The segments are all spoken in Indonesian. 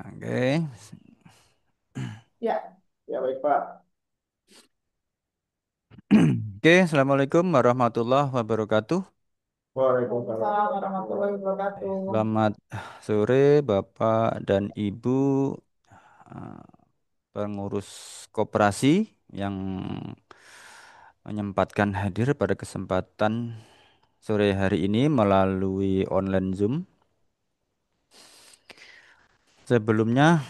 Oke. Ya, ya baik Pak. Oke, Assalamualaikum warahmatullahi wabarakatuh. Waalaikumsalam warahmatullahi wabarakatuh. Selamat sore Bapak dan Ibu eh, pengurus koperasi yang menyempatkan hadir pada kesempatan sore hari ini melalui online Zoom. Sebelumnya,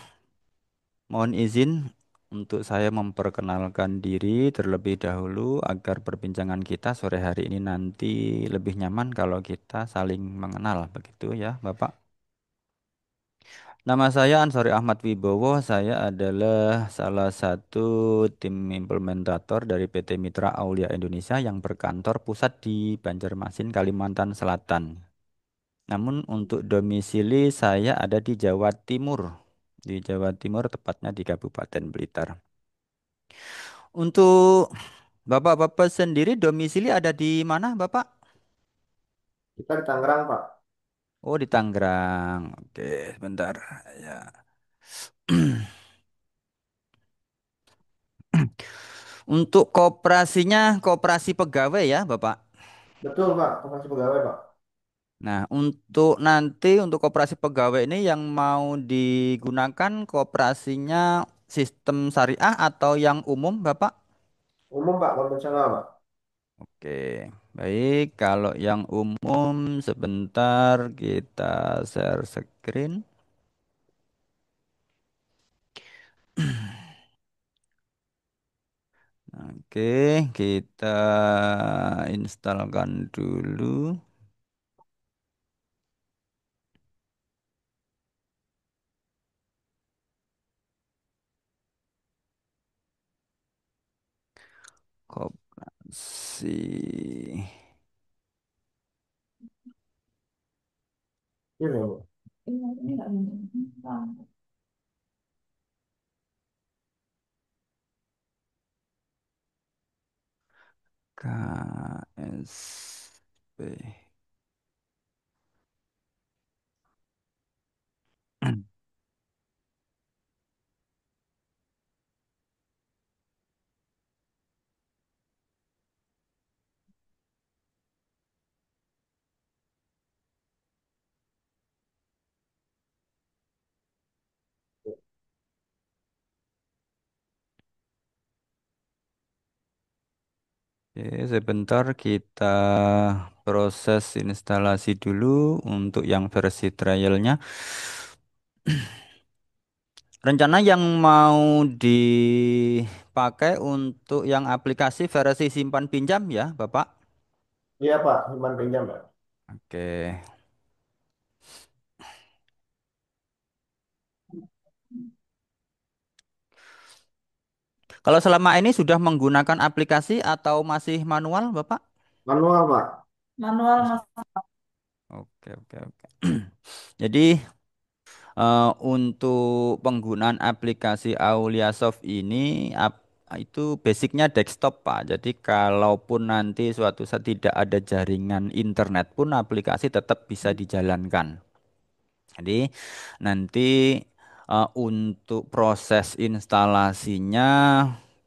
mohon izin untuk saya memperkenalkan diri terlebih dahulu agar perbincangan kita sore hari ini nanti lebih nyaman kalau kita saling mengenal, begitu ya, Bapak. Nama saya Ansori Ahmad Wibowo, saya adalah salah satu tim implementator dari PT Mitra Aulia Indonesia yang berkantor pusat di Banjarmasin, Kalimantan Selatan. Namun untuk domisili saya ada di Jawa Timur. Di Jawa Timur, tepatnya di Kabupaten Blitar. Untuk Bapak-bapak sendiri domisili ada di mana, Bapak? Kita di Tangerang Pak. Oh, di Tangerang. Oke, sebentar. Ya. Untuk koperasinya, koperasi pegawai ya, Bapak. Betul Pak, Koperasi Pegawai Pak. Nah, untuk nanti untuk koperasi pegawai ini yang mau digunakan koperasinya sistem syariah atau yang umum, Bapak? Umum Pak, konvensional Pak. Oke, baik. Kalau yang umum sebentar kita share screen. Oke, kita instalkan dulu koperasi Ini Bu. Ini nggak ini. KSP. Oke, sebentar kita proses instalasi dulu untuk yang versi trialnya. Rencana yang mau dipakai untuk yang aplikasi versi simpan pinjam ya, Bapak? Iya Pak, simpan pinjam Pak. Oke. Kalau selama ini sudah menggunakan aplikasi atau masih manual, Bapak? Manual Pak. Manual Mas. Oke, oke, oke. Jadi untuk penggunaan aplikasi Aulia Soft ini itu basicnya desktop, Pak. Jadi kalaupun nanti suatu saat tidak ada jaringan internet pun aplikasi tetap bisa dijalankan. Jadi nanti untuk proses instalasinya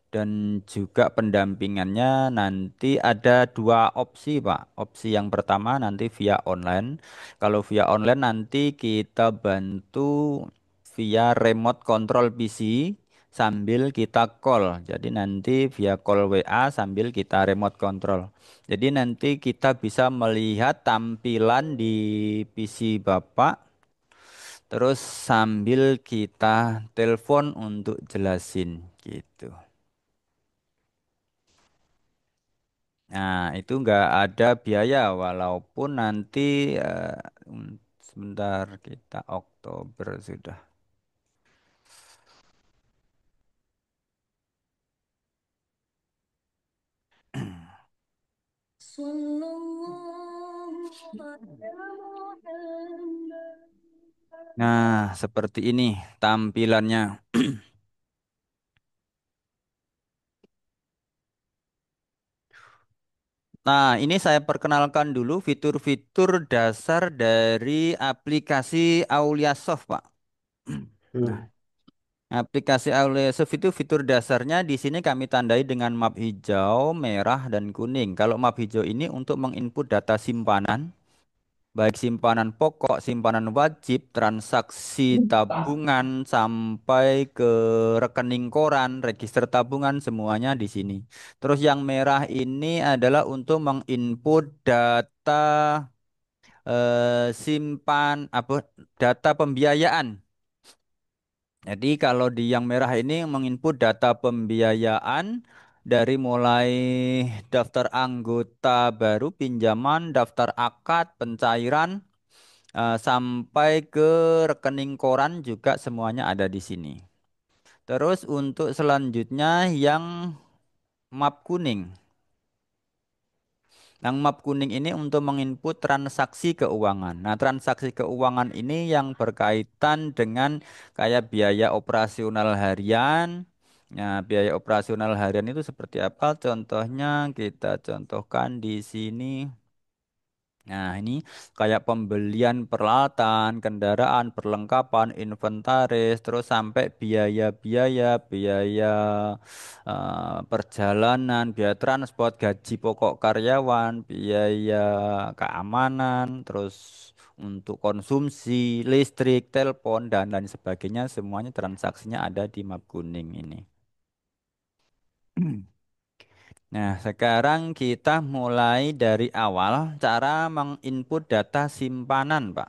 dan juga pendampingannya nanti ada dua opsi, Pak. Opsi yang pertama nanti via online. Kalau via online nanti kita bantu via remote control PC sambil kita call. Jadi nanti via call WA sambil kita remote control. Jadi nanti kita bisa melihat tampilan di PC Bapak. Terus sambil kita telepon untuk jelasin gitu. Nah, itu nggak ada biaya walaupun nanti sebentar kita Oktober sudah. Nah, seperti ini tampilannya. Nah, ini saya perkenalkan dulu fitur-fitur dasar dari aplikasi Aulia Soft, Pak. Nah, Hmm. aplikasi Auliasov itu fitur dasarnya di sini kami tandai dengan map hijau, merah, dan kuning. Kalau map hijau ini untuk menginput data simpanan, baik simpanan pokok, simpanan wajib, transaksi tabungan, sampai ke rekening koran, register tabungan, semuanya di sini. Terus yang merah ini adalah untuk menginput data apa data pembiayaan. Jadi kalau di yang merah ini menginput data pembiayaan dari mulai daftar anggota baru, pinjaman, daftar akad, pencairan, sampai ke rekening koran juga semuanya ada di sini. Terus untuk selanjutnya yang map kuning. Yang map kuning ini untuk menginput transaksi keuangan. Nah, transaksi keuangan ini yang berkaitan dengan kayak biaya operasional harian. Nah, biaya operasional harian itu seperti apa? Contohnya kita contohkan di sini. Nah, ini kayak pembelian peralatan, kendaraan, perlengkapan, inventaris, terus sampai biaya-biaya, biaya perjalanan, biaya transport, gaji pokok karyawan, biaya keamanan, terus untuk konsumsi, listrik, telepon, dan lain sebagainya, semuanya transaksinya ada di map kuning ini. Nah, sekarang kita mulai dari awal cara menginput data simpanan, Pak.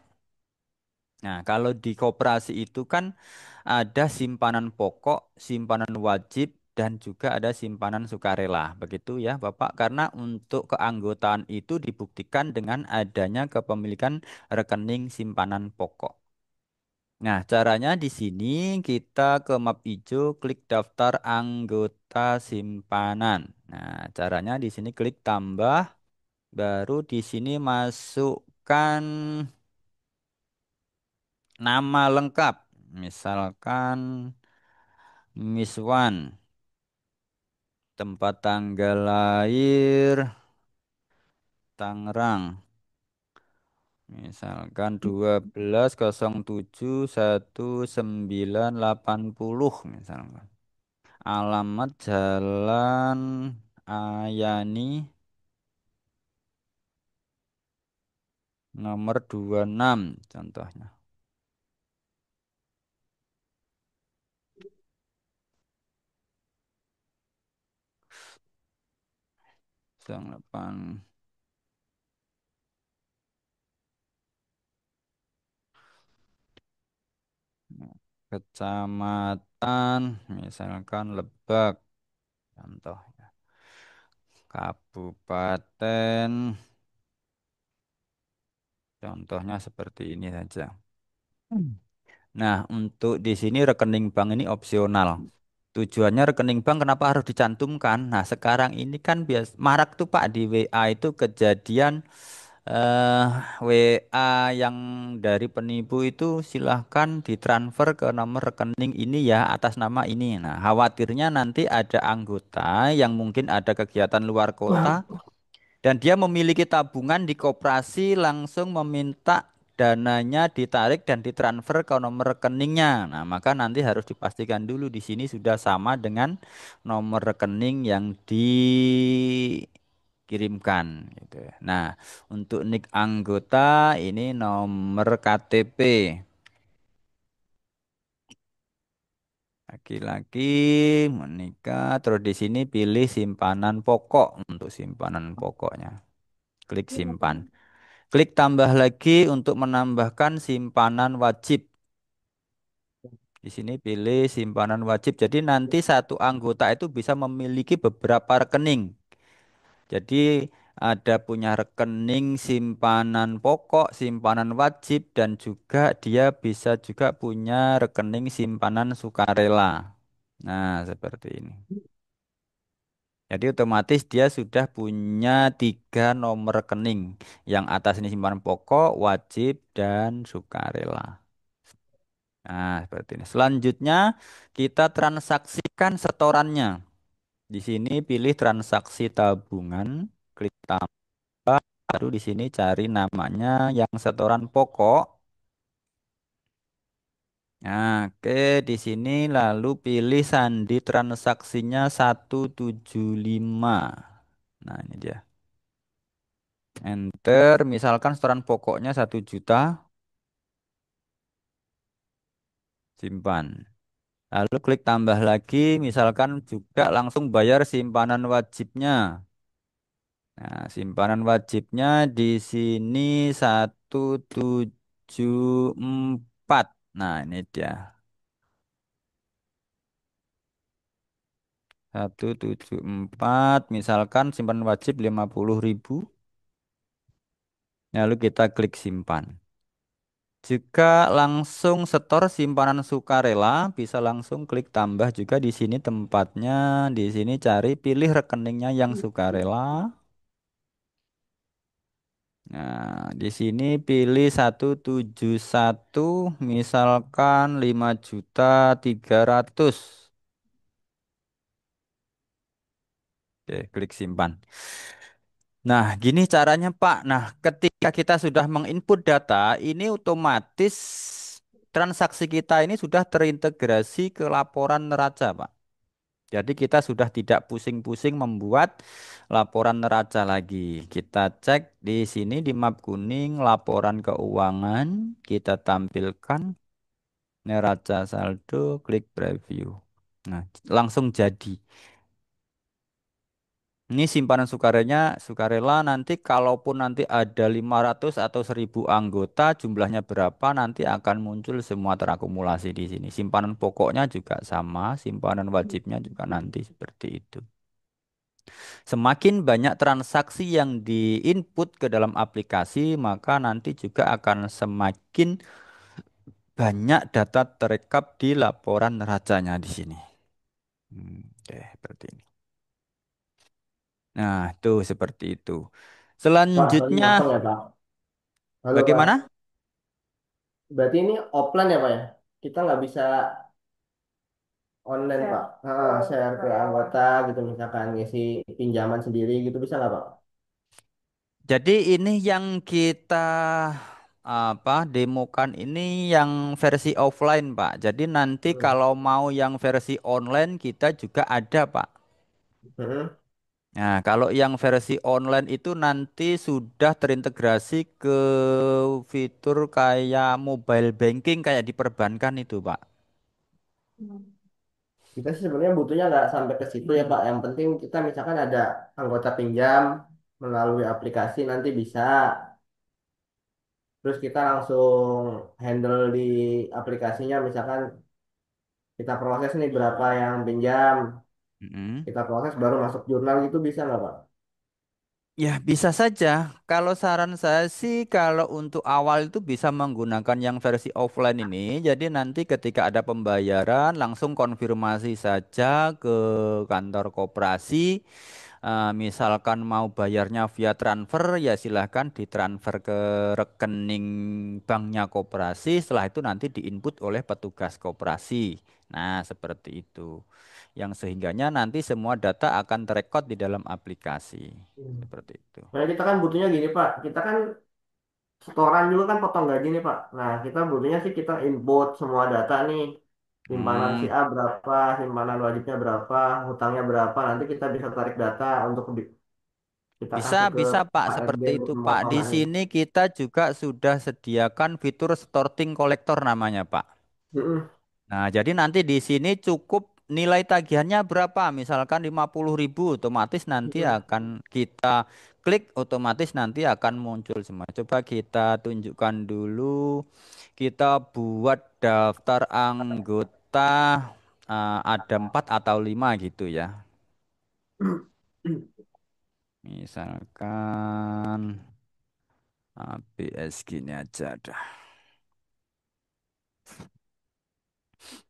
Nah, kalau di koperasi itu kan ada simpanan pokok, simpanan wajib, dan juga ada simpanan sukarela. Begitu ya, Bapak. Karena untuk keanggotaan itu dibuktikan dengan adanya kepemilikan rekening simpanan pokok. Nah, caranya di sini kita ke map hijau, klik daftar anggota simpanan. Nah, caranya di sini klik tambah, baru di sini masukkan nama lengkap. Misalkan Miss Wan, tempat tanggal lahir Tangerang. Misalkan 12.07.1980 misalkan. Alamat Jalan Ayani nomor 26 contohnya. 08 Kecamatan misalkan Lebak contohnya. Kabupaten contohnya seperti ini saja. Hmm. Nah, untuk di sini rekening bank ini opsional. Tujuannya rekening bank kenapa harus dicantumkan? Nah, sekarang ini kan marak tuh Pak di WA itu kejadian eh WA yang dari penipu itu silahkan ditransfer ke nomor rekening ini ya atas nama ini. Nah, khawatirnya nanti ada anggota yang mungkin ada kegiatan luar kota dan dia memiliki tabungan di koperasi langsung meminta dananya ditarik dan ditransfer ke nomor rekeningnya. Nah, maka nanti harus dipastikan dulu di sini sudah sama dengan nomor rekening yang dikirimkan gitu ya. Nah, untuk nik anggota ini nomor KTP. Laki-laki menikah, terus di sini pilih simpanan pokok untuk simpanan pokoknya. Klik simpan. Klik tambah lagi untuk menambahkan simpanan wajib. Di sini pilih simpanan wajib. Jadi nanti satu anggota itu bisa memiliki beberapa rekening. Jadi ada punya rekening simpanan pokok, simpanan wajib, dan juga dia bisa juga punya rekening simpanan sukarela. Nah, seperti ini. Jadi otomatis dia sudah punya tiga nomor rekening. Yang atas ini simpanan pokok, wajib, dan sukarela. Nah, seperti ini. Selanjutnya kita transaksikan setorannya. Di sini pilih transaksi tabungan, klik tambah, baru di sini cari namanya yang setoran pokok. Nah, oke, di sini lalu pilih sandi transaksinya 175. Nah, ini dia. Enter, misalkan setoran pokoknya 1 juta, simpan. Lalu klik tambah lagi, misalkan juga langsung bayar simpanan wajibnya. Nah, simpanan wajibnya di sini 174. Nah, ini dia. 174, misalkan simpanan wajib 50.000. Lalu kita klik simpan. Jika langsung setor simpanan sukarela, bisa langsung klik tambah juga di sini tempatnya. Di sini cari pilih rekeningnya yang sukarela. Nah, di sini pilih 171, misalkan 5.300.000. Oke, klik simpan. Nah, gini caranya, Pak. Nah, ketika kita sudah menginput data, ini otomatis transaksi kita ini sudah terintegrasi ke laporan neraca, Pak. Jadi kita sudah tidak pusing-pusing membuat laporan neraca lagi. Kita cek di sini di map kuning laporan keuangan, kita tampilkan neraca saldo, klik preview. Nah, langsung jadi. Ini simpanan sukarela nanti kalaupun nanti ada 500 atau 1.000 anggota jumlahnya berapa nanti akan muncul semua terakumulasi di sini. Simpanan pokoknya juga sama, simpanan wajibnya juga nanti seperti itu. Semakin banyak transaksi yang diinput ke dalam aplikasi, maka nanti juga akan semakin banyak data terekap di laporan neracanya di sini. Oke, seperti ini. Nah, itu seperti itu. Pak, sorry Selanjutnya, motong ya Pak. Halo Pak. bagaimana? Berarti ini offline ya Pak ya? Kita nggak bisa online Pak. Share ke anggota gitu misalkan ngisi pinjaman sendiri gitu bisa nggak Pak? Jadi ini yang kita demokan ini yang versi offline, Pak. Jadi nanti Hmm. kalau mau yang versi online kita juga ada, Pak. Hmm. Nah, kalau yang versi online itu nanti sudah terintegrasi ke fitur kayak mobile banking kayak di perbankan itu, Pak. Kita sih sebenarnya butuhnya nggak sampai ke situ ya Pak. Yang penting kita misalkan ada anggota pinjam melalui aplikasi nanti bisa. Terus kita langsung handle di aplikasinya misalkan kita proses nih berapa yang pinjam. Mm-mm. Kita proses baru masuk jurnal gitu bisa nggak Pak? Ya, bisa saja. Kalau saran saya sih, kalau untuk awal itu bisa menggunakan yang versi offline ini. Jadi nanti ketika ada pembayaran, langsung konfirmasi saja ke kantor koperasi. Misalkan mau bayarnya via transfer, ya silahkan ditransfer ke rekening banknya koperasi. Setelah itu nanti diinput oleh petugas koperasi. Nah, seperti itu. Yang sehingganya nanti semua data akan terekod di dalam aplikasi. Hmm. Seperti itu. Nah, kita kan butuhnya gini Pak, kita kan setoran juga kan potong gaji nih Pak. Nah, kita butuhnya sih kita input semua data nih. Simpanan si Hmm, A berapa, simpanan wajibnya berapa, hutangnya berapa. Nanti kita bisa tarik data untuk kita bisa, kasih ke bisa Pak, Pak RD seperti untuk itu Pak. Di pemotongan nih. sini kita juga sudah sediakan fitur sorting kolektor namanya Pak. Mm-mm. Nah, jadi nanti di sini cukup nilai tagihannya berapa? Misalkan 50.000, otomatis nanti Mm-mm. akan kita klik, otomatis nanti akan muncul semua. Coba kita tunjukkan dulu. Kita buat daftar anggota ada 4 atau 5 gitu ya. Misalkan ABS gini aja dah.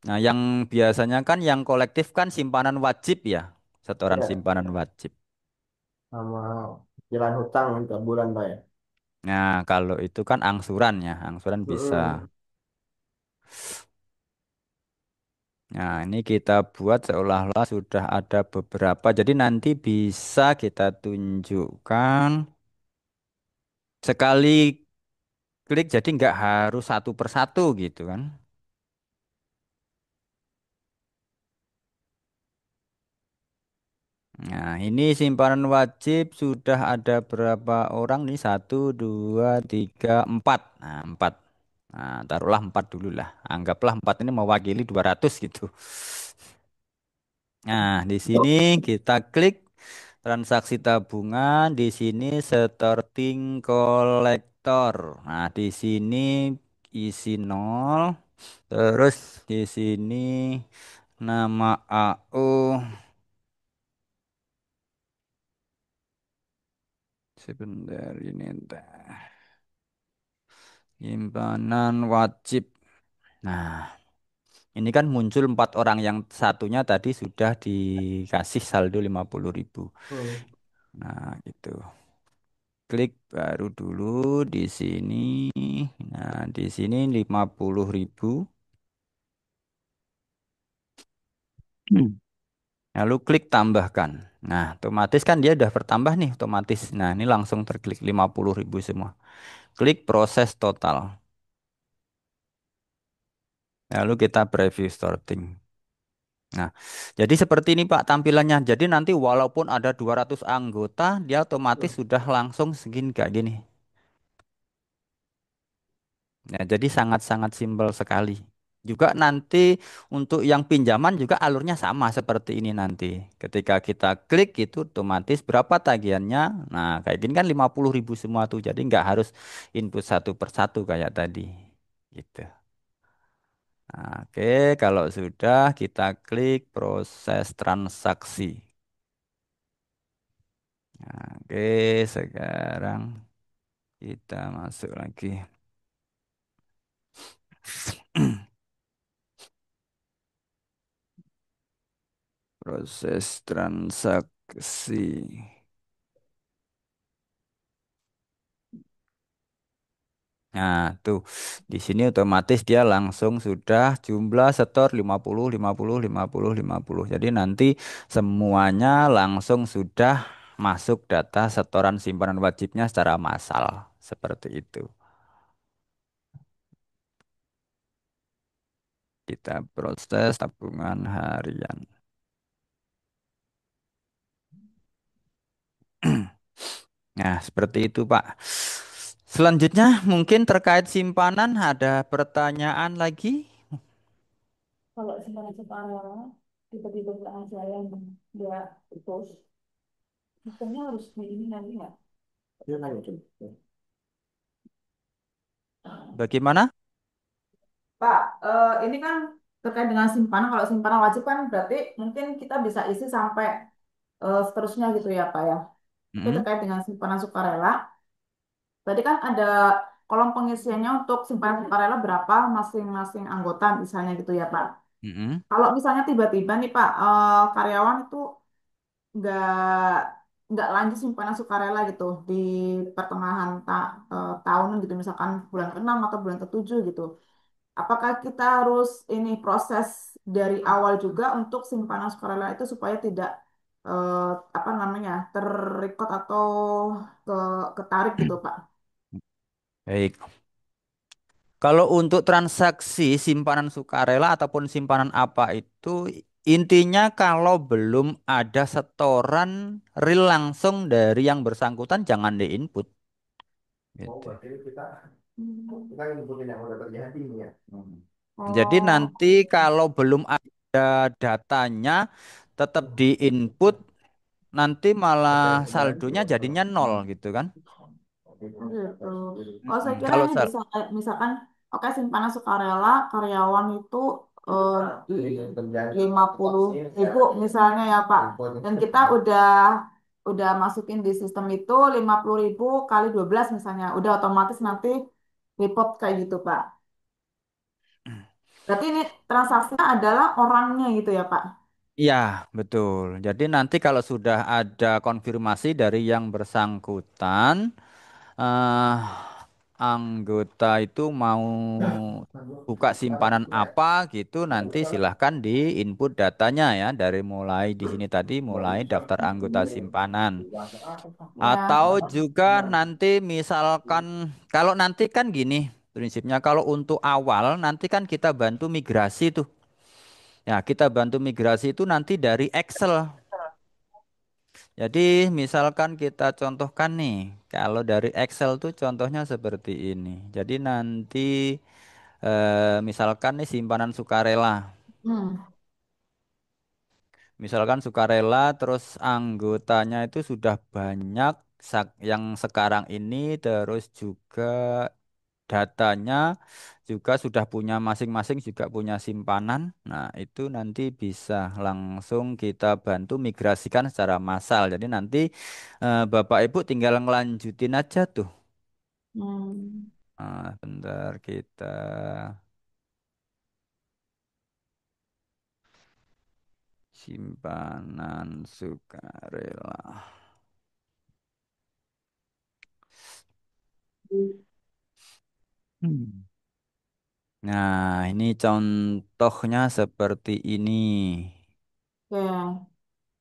Nah, yang biasanya kan yang kolektif kan simpanan wajib ya. Setoran Ya, simpanan wajib. sama jalan hutang untuk bulan Pak ya. Nah, kalau itu kan angsuran ya. Angsuran bisa. Mm-mm. Nah, ini kita buat seolah-olah sudah ada beberapa. Jadi nanti bisa kita tunjukkan sekali klik. Jadi nggak harus satu persatu gitu kan. Nah, ini simpanan wajib sudah ada berapa orang nih? Satu, dua, tiga, empat. Nah, empat. Nah, taruhlah empat dulu lah. Anggaplah empat ini mewakili 200 gitu. Nah, di sini kita klik transaksi tabungan. Di sini starting collector. Nah, di sini isi nol. Terus di sini nama AU. Sebentar ini entah. Simpanan wajib. Nah, ini kan muncul empat orang yang satunya tadi sudah dikasih saldo 50.000. Hmm. Nah, gitu. Klik baru dulu di sini. Nah, di sini 50.000. Hmm. Lalu klik tambahkan. Nah, otomatis kan dia udah bertambah nih otomatis. Nah, ini langsung terklik 50.000 semua. Klik proses total. Lalu kita preview sorting. Nah, jadi seperti ini Pak tampilannya. Jadi nanti walaupun ada 200 anggota, dia otomatis sudah langsung segini kayak gini. Ya, jadi sangat-sangat simpel sekali. Juga nanti untuk yang pinjaman juga alurnya sama seperti ini nanti. Ketika kita klik itu otomatis berapa tagihannya. Nah, kayak gini kan 50.000 semua tuh. Jadi nggak harus input satu per satu kayak tadi. Gitu. Nah, oke, kalau sudah kita klik proses transaksi. Nah, oke, sekarang kita masuk lagi. Proses transaksi. Nah, tuh di sini otomatis dia langsung sudah jumlah setor 50, 50, 50, 50. Jadi nanti semuanya langsung sudah masuk data setoran simpanan wajibnya secara massal. Seperti itu. Kita proses tabungan harian. Nah, seperti itu, Pak. Selanjutnya mungkin terkait simpanan ada pertanyaan lagi? Kalau simpanan sukarela tiba-tiba nggak ada yang dia putus, sistemnya harus di ini nanti nggak? Iya kan itu. Bagaimana? Pak, ini kan terkait dengan simpanan. Kalau simpanan wajib kan berarti mungkin kita bisa isi sampai seterusnya gitu ya Pak ya. Tapi Mm-mm, terkait dengan simpanan sukarela, tadi kan ada kolom pengisiannya untuk simpanan sukarela berapa masing-masing anggota misalnya gitu ya Pak. mm-mm, Kalau misalnya tiba-tiba nih Pak, karyawan itu nggak nggak lanjut simpanan sukarela gitu di pertengahan tahun gitu misalkan bulan ke-6 atau bulan ke-7 gitu. Apakah kita harus ini proses dari awal juga untuk simpanan sukarela itu supaya tidak eh, apa namanya terrecord atau ke ketarik gitu Pak? Baik. Kalau untuk transaksi simpanan sukarela ataupun simpanan apa itu intinya kalau belum ada setoran real langsung dari yang bersangkutan jangan diinput Oh, gitu. berarti kita Hmm. kita ngikutin yang udah terjadi nih ya. Jadi Oh, nanti kalau belum ada datanya tetap diinput nanti malah Oke, kemarin saldonya juga. jadinya nol gitu kan. gitu. Oh, saya Mm-mm. kira Kalau ini bisa misalkan oke simpanan sukarela karyawan itu eh, Terjadi. 50.000 misalnya ya Pak. Dan kita udah masukin di sistem itu 50.000 kali 12 misalnya. Udah otomatis nanti report kayak gitu Pak. Berarti ini transaksinya adalah orangnya gitu ya Pak. iya, betul. Jadi nanti kalau sudah ada konfirmasi dari yang bersangkutan, eh, anggota itu mau buka simpanan apa gitu, nanti silahkan di input datanya ya dari mulai di sini tadi mulai daftar anggota simpanan. Ya. Atau juga nanti misalkan kalau nanti kan gini prinsipnya kalau untuk awal nanti kan kita bantu migrasi tuh. Ya, kita bantu migrasi itu nanti dari Excel. Jadi misalkan kita contohkan nih, kalau dari Excel tuh contohnya seperti ini. Jadi nanti misalkan nih simpanan sukarela. Hmm. Misalkan sukarela terus anggotanya itu sudah banyak yang sekarang ini terus juga datanya juga sudah punya masing-masing juga punya simpanan. Nah, itu nanti bisa langsung kita bantu migrasikan secara massal. Jadi nanti Bapak Ibu tinggal ngelanjutin aja tuh. Hmm. Bentar kita simpanan sukarela. Hmm. Nah, ini contohnya seperti ini. Oke,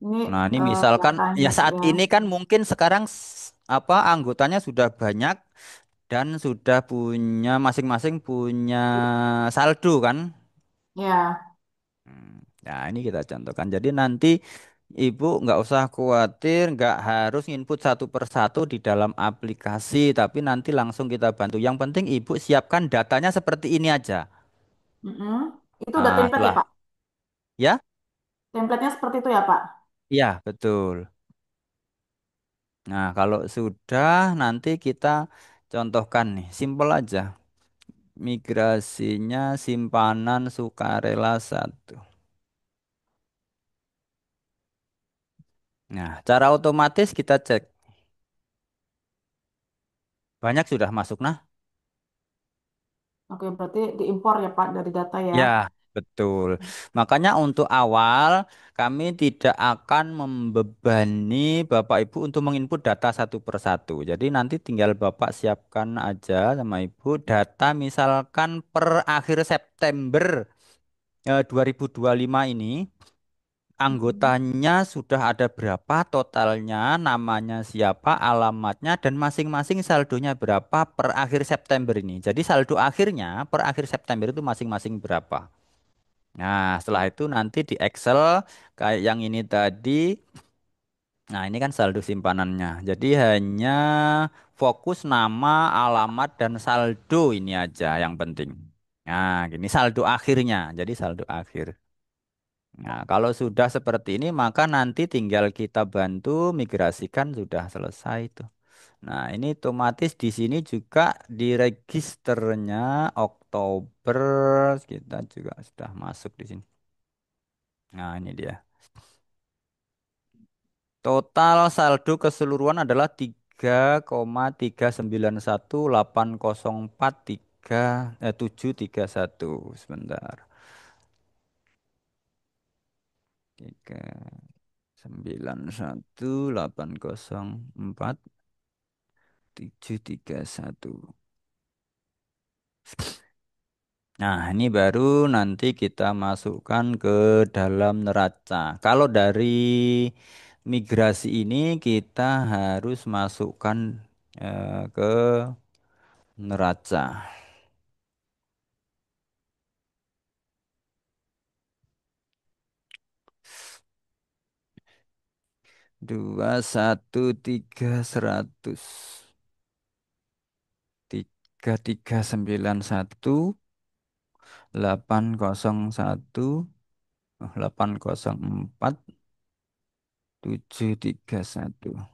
ini Nah, ini misalkan datanya ya Pak saat ya. ini kan mungkin sekarang apa anggotanya sudah banyak dan sudah punya masing-masing punya saldo kan? Ya. Nah, ini kita contohkan. Jadi nanti Ibu nggak usah khawatir, nggak harus input satu persatu di dalam aplikasi, tapi nanti langsung kita bantu. Yang penting Ibu siapkan datanya seperti ini aja. Mm-mm. Itu udah Nah, template ya setelah Pak? ya, Templatenya seperti itu ya Pak? iya betul. Nah, kalau sudah nanti kita contohkan nih, simpel aja. Migrasinya simpanan sukarela satu. Nah, cara otomatis kita cek. Banyak sudah masuk nah? Oke, berarti diimpor ya Pak dari data ya. Ya, betul. Makanya untuk awal kami tidak akan membebani Bapak Ibu untuk menginput data satu persatu. Jadi nanti tinggal Bapak siapkan aja sama Ibu data misalkan per akhir September 2025 ini. Mm-mm. Anggotanya sudah ada berapa totalnya, namanya siapa, alamatnya, dan masing-masing saldonya berapa per akhir September ini. Jadi saldo akhirnya per akhir September itu masing-masing berapa. Nah, setelah itu nanti di Excel kayak yang ini tadi. Nah, ini kan saldo simpanannya. Jadi hanya fokus nama, alamat, dan saldo ini aja yang penting. Nah, gini saldo akhirnya. Jadi saldo akhir. Nah, kalau sudah seperti ini, maka nanti tinggal kita bantu migrasikan sudah selesai itu. Nah, ini otomatis di sini juga di registernya Oktober kita juga sudah masuk di sini. Nah, ini dia. Total saldo keseluruhan adalah 3,3918043 731. Sebentar. 3,91804 731. Nah, ini baru nanti kita masukkan ke dalam neraca. Kalau dari migrasi ini kita harus masukkan ke neraca. 213.100 3391 804 731.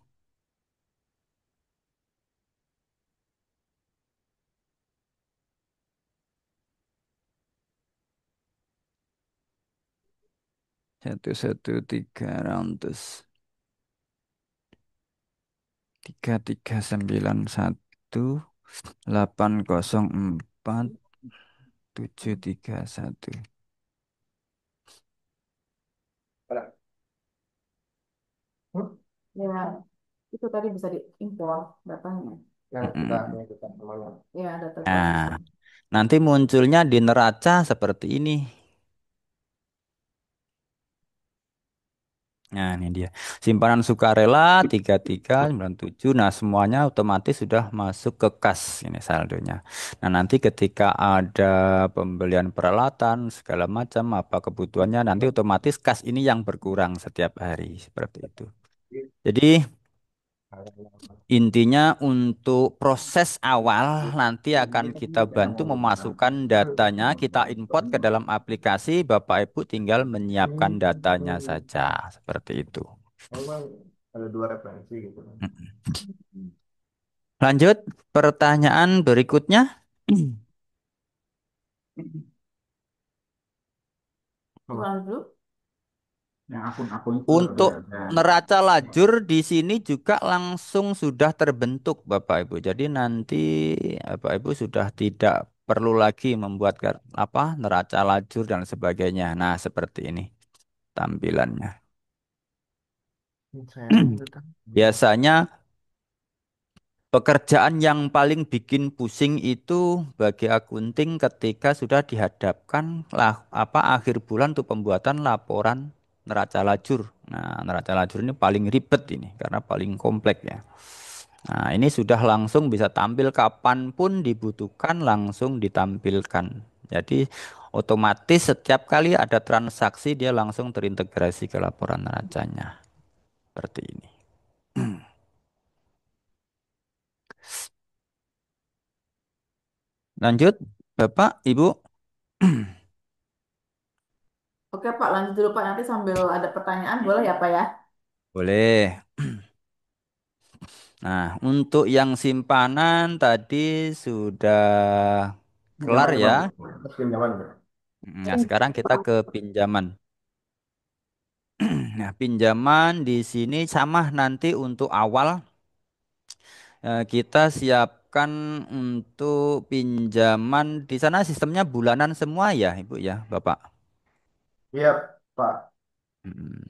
Satu tiga ratus 3391 804 731. Hmm? Ya, itu tadi bisa diimpor datanya. Yang kita Mm-mm. yang kita semuanya. Ya, data Nah, transaksi. nanti munculnya di neraca seperti ini. Nah, ini dia. Simpanan sukarela 3397. Nah, semuanya otomatis sudah masuk ke kas ini saldonya. Nah, nanti ketika ada pembelian peralatan segala macam apa kebutuhannya nanti otomatis kas ini yang berkurang setiap hari seperti itu. Jadi intinya untuk proses awal nanti akan kita bantu memasukkan datanya, kita import ke dalam aplikasi, Bapak Ibu tinggal menyiapkan datanya saja, seperti itu. Memang ada dua referensi gitu kan. Lanjut, pertanyaan berikutnya. Oh, Ulang dulu. yang akun-akun itu udah Untuk ada. neraca lajur di sini juga langsung sudah terbentuk Bapak Ibu. Jadi nanti Bapak Ibu sudah tidak perlu lagi membuat apa neraca lajur dan sebagainya. Nah, seperti ini tampilannya. Saya udah tahu. Biasanya pekerjaan yang paling bikin pusing itu bagi akunting ketika sudah dihadapkan lah apa akhir bulan untuk pembuatan laporan neraca lajur. Nah, neraca lajur ini paling ribet ini karena paling kompleks ya. Nah, ini sudah langsung bisa tampil kapanpun dibutuhkan langsung ditampilkan. Jadi otomatis setiap kali ada transaksi dia langsung terintegrasi ke laporan neracanya. Seperti ini. Lanjut, Bapak, Ibu. Oke Pak, lanjut dulu Pak. Nanti sambil ada pertanyaan, boleh ya Pak ya? Boleh. Nah, untuk yang simpanan tadi sudah kelar Pinjaman ya Bang. ya. Terus pinjaman ya. Nah, sekarang kita ke pinjaman. Nah, pinjaman di sini sama nanti untuk awal kita siapkan untuk pinjaman di sana sistemnya bulanan semua ya, Ibu ya, Bapak. Iya Pak. Mm.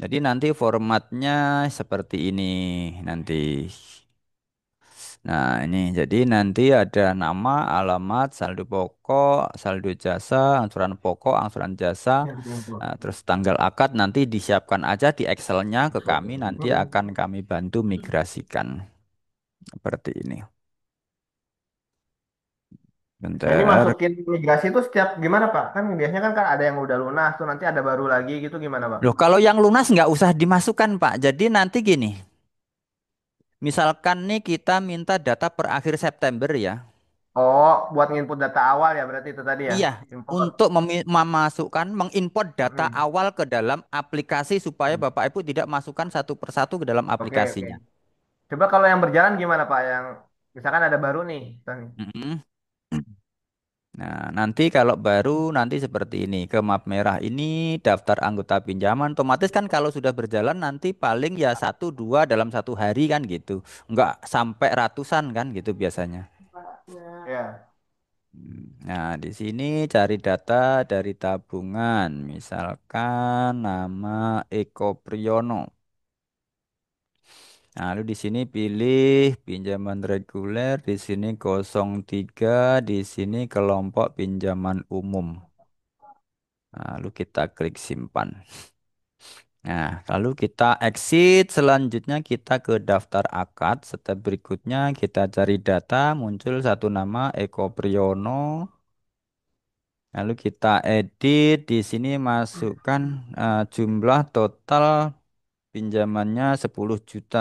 Jadi nanti formatnya seperti ini nanti. Nah, ini jadi nanti ada nama, alamat, saldo pokok, saldo jasa, angsuran pokok, angsuran jasa, Yang pinjam. terus tanggal akad nanti disiapkan aja di Excelnya ke kami, nanti akan kami bantu migrasikan seperti ini. Nah ini Bentar. masukin migrasi itu setiap gimana Pak? Kan biasanya kan ada yang udah lunas tuh nanti ada baru lagi gitu gimana Pak? Loh, kalau yang lunas nggak usah dimasukkan, Pak. Jadi nanti gini, misalkan nih kita minta data per akhir September ya. Oh, buat nginput data awal ya berarti itu tadi ya, Iya, import. untuk memasukkan, mengimport data Mm-mm. awal ke dalam aplikasi supaya Bapak Ibu tidak masukkan satu persatu ke dalam Oke, oke. aplikasinya. Coba kalau yang berjalan gimana Pak? Yang misalkan ada baru nih. Mm-mm. Nah, nanti kalau baru nanti seperti ini, ke map merah ini daftar anggota pinjaman, otomatis kan kalau sudah berjalan nanti paling ya satu dua dalam satu hari kan gitu, nggak sampai ratusan kan gitu biasanya. Pak, ya. Ya. Nah, di sini cari data dari tabungan, misalkan nama Eko Priyono. Nah, lalu di sini pilih pinjaman reguler, di sini 03, di sini kelompok pinjaman umum. Nah, lalu kita klik simpan. Nah, lalu kita exit, selanjutnya kita ke daftar akad. Step berikutnya kita cari data, muncul satu nama Eko Priyono. Lalu kita edit, di sini masukkan jumlah total pinjamannya 10 juta.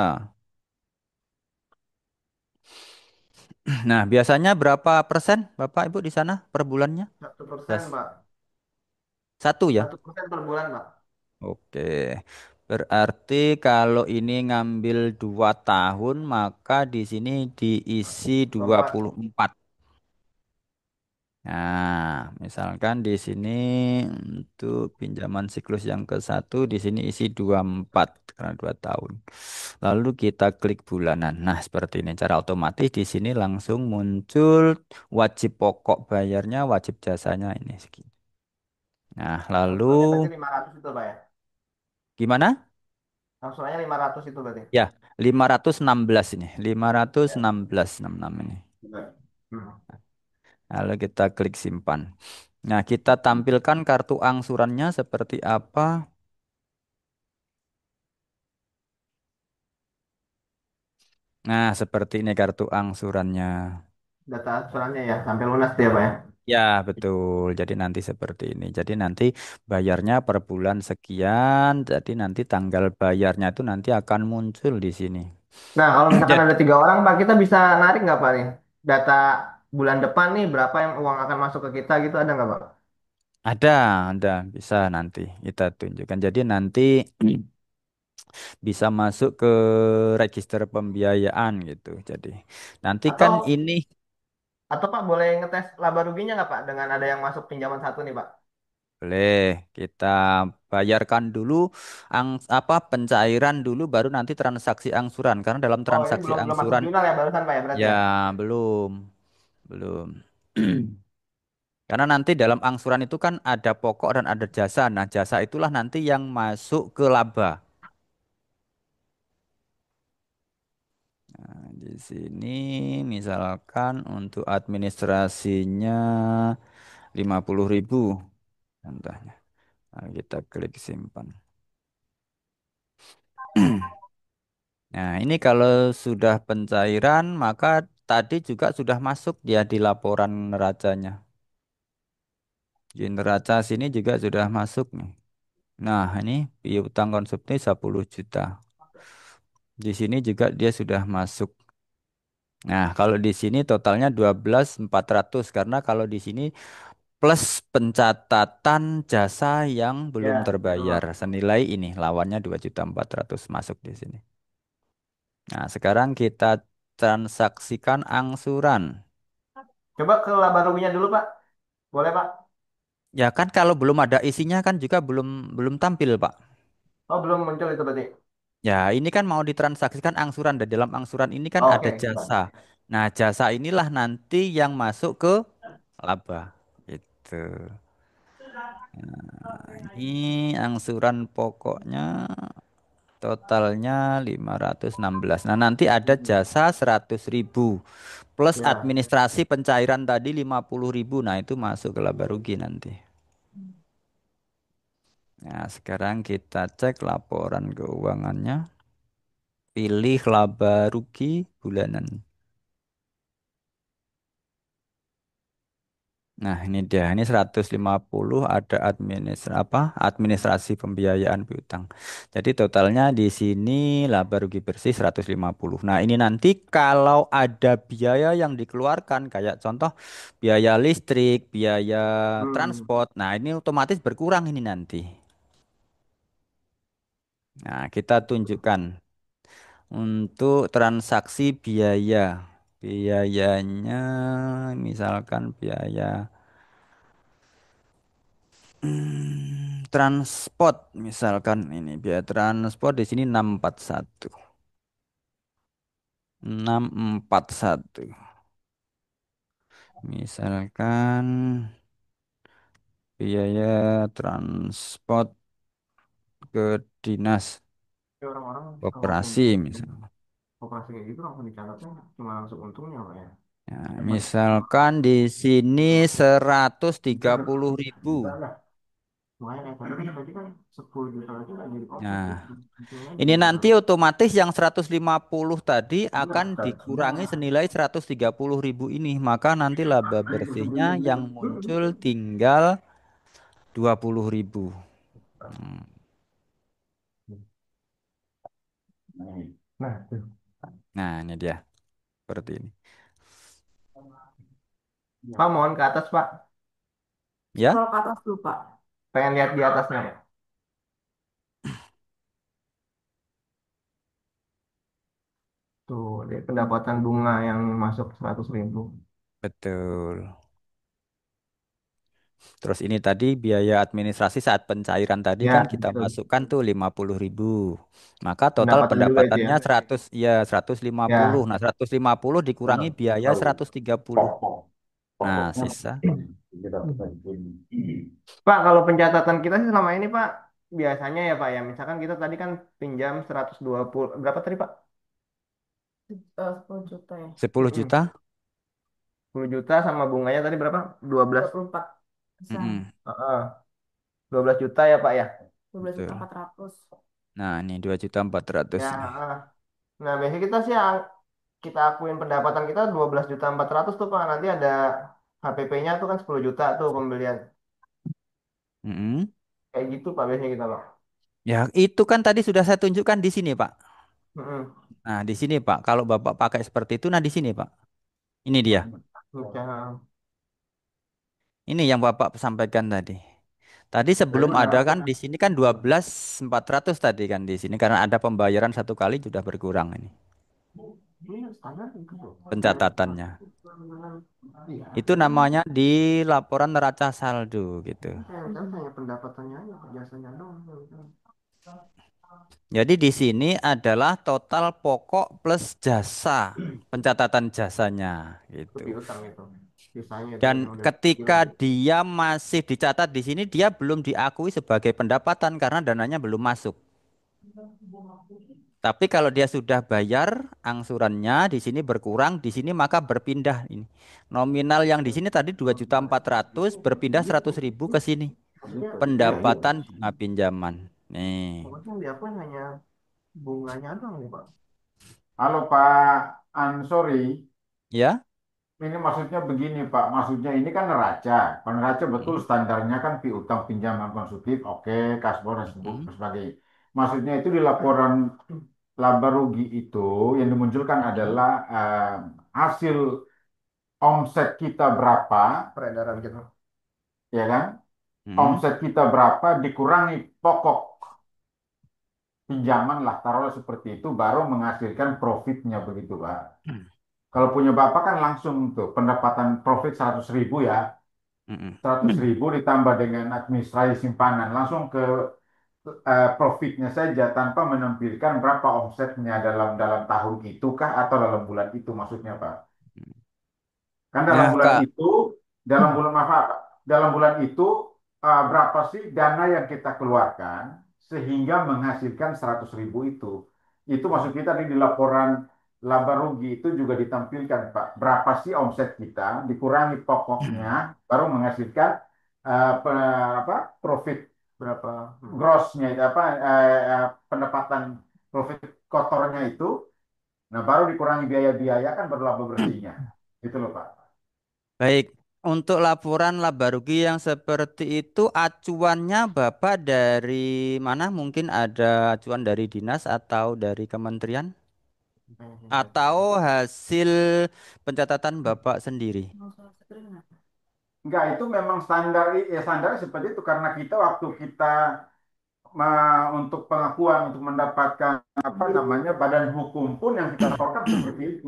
Nah, biasanya berapa persen Bapak Ibu di sana per bulannya? 1% Das. Pak. Satu ya? 1% per bulan Pak. Oke. Berarti kalau ini ngambil 2 tahun, maka di sini diisi 24. 24. Nah, misalkan di sini untuk pinjaman siklus yang ke satu, di sini isi 24 karena 2 tahun. Lalu kita klik bulanan. Nah, seperti ini. Cara otomatis di sini langsung muncul wajib pokok bayarnya, wajib jasanya ini segini. Nah, lalu Angsurannya berarti 500 itu Pak ya. gimana? Angsurannya 500 itu berarti. Ya, 516 ini. lima ratus Ya. enam belas 66 ini. Juga. Hmm. Lalu kita klik simpan. Nah, kita tampilkan kartu angsurannya seperti apa. Nah, seperti ini kartu angsurannya. Data angsurannya ya sampai lunas dia Pak ya. Ya, betul. Jadi nanti seperti ini. Jadi nanti bayarnya per bulan sekian. Jadi nanti tanggal bayarnya itu nanti akan muncul di sini. Nah, kalau misalkan Jadi ada 3 orang, Pak, kita bisa narik nggak, Pak, nih? Data bulan depan nih, berapa yang uang akan masuk ke kita gitu, ada nggak, Pak? ada, ada bisa nanti kita tunjukkan. Jadi nanti bisa masuk ke register pembiayaan gitu. Jadi nanti kan Atau, ini Pak, boleh ngetes laba ruginya nggak, Pak? Dengan ada yang masuk pinjaman satu nih, Pak. boleh kita bayarkan dulu apa pencairan dulu baru nanti transaksi angsuran karena dalam Oh, ini transaksi belum belum masuk angsuran jurnal ya, barusan, Pak, ya, berarti ya ya? belum belum karena nanti dalam angsuran itu kan ada pokok dan ada jasa. Nah, jasa itulah nanti yang masuk ke laba. Nah, di sini misalkan untuk administrasinya 50.000 contohnya. Nah, kita klik simpan. Nah, ini kalau sudah pencairan, maka tadi juga sudah masuk dia di laporan neracanya. Di neraca sini juga sudah masuk nih. Nah, ini piutang konsumsi 10 juta. Di sini juga dia sudah masuk. Nah, kalau di sini totalnya 12.400 karena kalau di sini plus pencatatan jasa yang belum Ya, terbayar betul. senilai ini lawannya 2.400.000 masuk di sini. Nah, sekarang kita transaksikan angsuran. Coba ke laba ruginya dulu, Pak. Boleh, Pak? Ya kan kalau belum ada isinya kan juga belum belum tampil, Pak. Oh, belum muncul itu berarti. Ya, ini kan mau ditransaksikan angsuran dan dalam angsuran ini kan ada Oke, jasa. Nah, jasa inilah nanti yang masuk ke laba. Gitu. Nah, ini angsuran pokoknya totalnya 516. Nah, nanti ada jasa 100.000 plus ya. administrasi pencairan tadi 50.000. Nah, itu masuk ke laba rugi nanti. Nah, sekarang kita cek laporan keuangannya. Pilih laba rugi bulanan. Nah, ini dia. Ini 150 ada administrasi pembiayaan piutang. Jadi totalnya di sini laba rugi bersih 150. Nah, ini nanti kalau ada biaya yang dikeluarkan kayak contoh biaya listrik, biaya Hmm. transport. Nah, ini otomatis berkurang ini nanti. Nah, kita tunjukkan untuk transaksi biaya. Biayanya misalkan biaya transport misalkan ini biaya transport di sini 641. 641. Misalkan biaya transport ke dinas Tapi orang-orang kalau koperasi untuk misalnya. operasi kayak gitu langsung dicatatnya cuma langsung untungnya, Pak, ya. Ya, Dapat misalkan di sini 130.000. lah. Lumayan ya, tapi berarti kan 10 juta lagi nggak jadi kontrak ya. Nah, Untungnya ini jadi nanti otomatis yang 150 tadi iya, akan dikurangi senilai 130.000 ini. Maka nanti laba bersihnya yang muncul tinggal 20.000. Hmm. nah, tuh. Nah, ini dia. Seperti ini. Pak, mohon ke atas, Pak. Ya, Scroll ke atas dulu, Pak. Pengen lihat di atasnya, Pak. Tuh, di pendapatan bunga yang masuk 100.000. betul. Terus ini tadi biaya administrasi saat pencairan tadi kan Ya, kita betul. masukkan tuh 50.000. Maka total Pendapatan juga itu ya. pendapatannya 100 ya 150. Ya. Nah, 150 dikurangi biaya 130. Nah, sisa. Pak, kalau pencatatan kita sih selama ini, Pak, biasanya ya, Pak, ya. Misalkan kita tadi kan pinjam 120, berapa tadi, Pak? 10 juta ya. 10 Mm-mm. juta. 10 juta sama bunganya tadi berapa? 12. 24%. Mm-mm, Heeh. 12 juta ya, Pak, ya. 12.400.000. Nah, ini 2.400.000 Ya, nih. heeh. Nah, biasanya kita sih kita akuin pendapatan kita 12.400.000 tuh, Pak. Nanti ada HPP-nya tuh kan 10 juta tuh pembelian. Mm-mm. Kayak gitu Pak biasanya kita Pak. Ya, itu kan tadi sudah saya tunjukkan di sini, Pak. Mm-mm. Nah, di sini, Pak. Kalau Bapak pakai seperti itu, nah di sini, Pak. Ini dia. Udah. Ini yang Bapak sampaikan tadi. Tadi Jadi sebelum ada kan menerapkan di sini kan 12.400 tadi kan di sini karena ada pembayaran satu kali sudah berkurang ini ini standar gitu tuh. pencatatannya. Iya, Itu namanya di laporan neraca saldo gitu. saya kan hanya pendapatannya aja, jasanya dong. Jadi di sini adalah total pokok plus jasa, pencatatan jasanya Itu gitu. piutang itu. Sisanya itu Dan yang udah ketika dikirim. dia masih dicatat di sini dia belum diakui sebagai pendapatan karena dananya belum masuk. Tapi kalau dia sudah bayar angsurannya di sini berkurang, di sini maka berpindah ini. Nominal yang di sini tadi 2.400.000 berpindah 100.000 ke sini. Maksudnya, iya itu. Pendapatan bunga pinjaman. Nih, Maksudnya yang diakui hanya bunganya doang nih Pak. Halo Pak Ansori, ya. ini maksudnya begini Pak, maksudnya ini kan neraca. Kalau neraca betul Mm, standarnya kan piutang pinjaman konsumtif, oke, kasbon dan mm, sebagainya. Maksudnya itu di laporan laba rugi itu yang dimunculkan mm, adalah hasil omset kita berapa, Peredaran gitu. ya kan? mm, Omset kita berapa dikurangi pokok pinjaman lah, taruhlah seperti itu, baru menghasilkan profitnya begitu Pak. Kalau punya Bapak kan langsung tuh pendapatan profit 100.000 ya, mm, 100.000 ditambah dengan administrasi simpanan langsung ke profitnya saja tanpa menampilkan berapa omsetnya dalam dalam tahun itu kah atau dalam bulan itu maksudnya Pak. mm. Kan dalam Ya, bulan Kak. itu, dalam bulan maaf, Pak, dalam bulan itu berapa sih dana yang kita keluarkan sehingga menghasilkan 100.000 itu. Itu maksud kita di laporan laba rugi itu juga ditampilkan Pak. Berapa sih omset kita dikurangi pokoknya baru menghasilkan apa profit Berapa? grossnya itu apa pendapatan profit kotornya itu. Nah baru dikurangi biaya-biaya kan baru laba bersihnya. Gitu loh Pak. Baik, untuk laporan laba rugi yang seperti itu acuannya Bapak dari mana? Mungkin ada acuan dari dinas atau dari kementerian atau hasil pencatatan Bapak sendiri. Enggak, itu memang standar ya standar seperti itu karena kita waktu kita untuk pengakuan untuk mendapatkan apa namanya badan hukum pun yang kita laporkan seperti itu.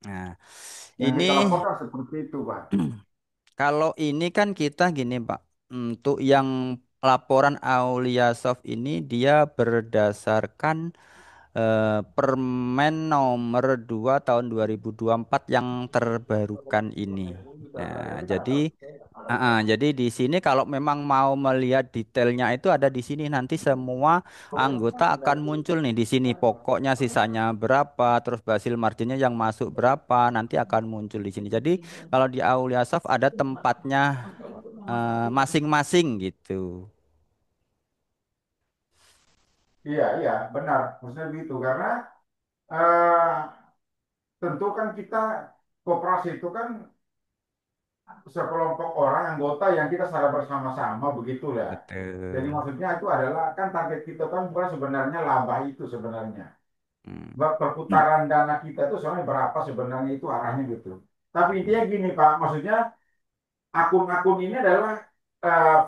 Nah, Yang kita ini laporkan seperti itu, Pak. kalau ini kan kita gini Pak, untuk yang laporan Aulia Soft ini dia berdasarkan Permen nomor 2 tahun 2024 yang terbarukan ini. Nah, jadi di sini kalau memang mau melihat detailnya itu ada di sini nanti semua anggota akan muncul nih di sini pokoknya sisanya berapa, terus hasil marginnya yang masuk berapa nanti akan muncul di sini. Jadi kalau di Aulia Soft ada tempatnya masing-masing gitu. Iya, iya, benar. Maksudnya begitu karena eh, tentu kan kita koperasi itu kan sekelompok orang anggota yang kita secara bersama-sama begitu ya. Jadi Betul. maksudnya itu adalah kan target kita kan bukan sebenarnya laba itu sebenarnya. Hmm. Perputaran dana kita itu sebenarnya berapa sebenarnya itu arahnya gitu. Tapi intinya gini Pak, maksudnya akun-akun ini adalah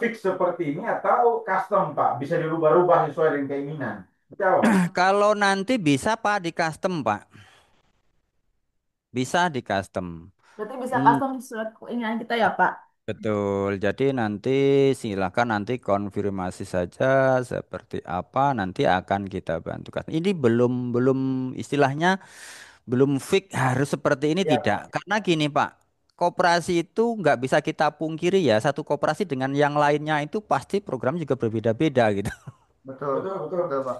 fix seperti ini atau custom Pak, bisa dirubah-rubah sesuai dengan keinginan. Jawab Pak. Kalau nanti bisa Pak di custom Pak. Bisa di custom. Berarti bisa Hmm, custom sesuai keinginan kita ya, Pak? betul. Jadi nanti silakan nanti konfirmasi saja seperti apa nanti akan kita bantukan. Ini belum belum istilahnya belum fix harus seperti ini tidak. Ya, Karena gini Pak, koperasi itu nggak bisa kita pungkiri ya. Satu koperasi dengan yang lainnya itu pasti program juga berbeda-beda gitu. Betul. betul betul. Betul Pak.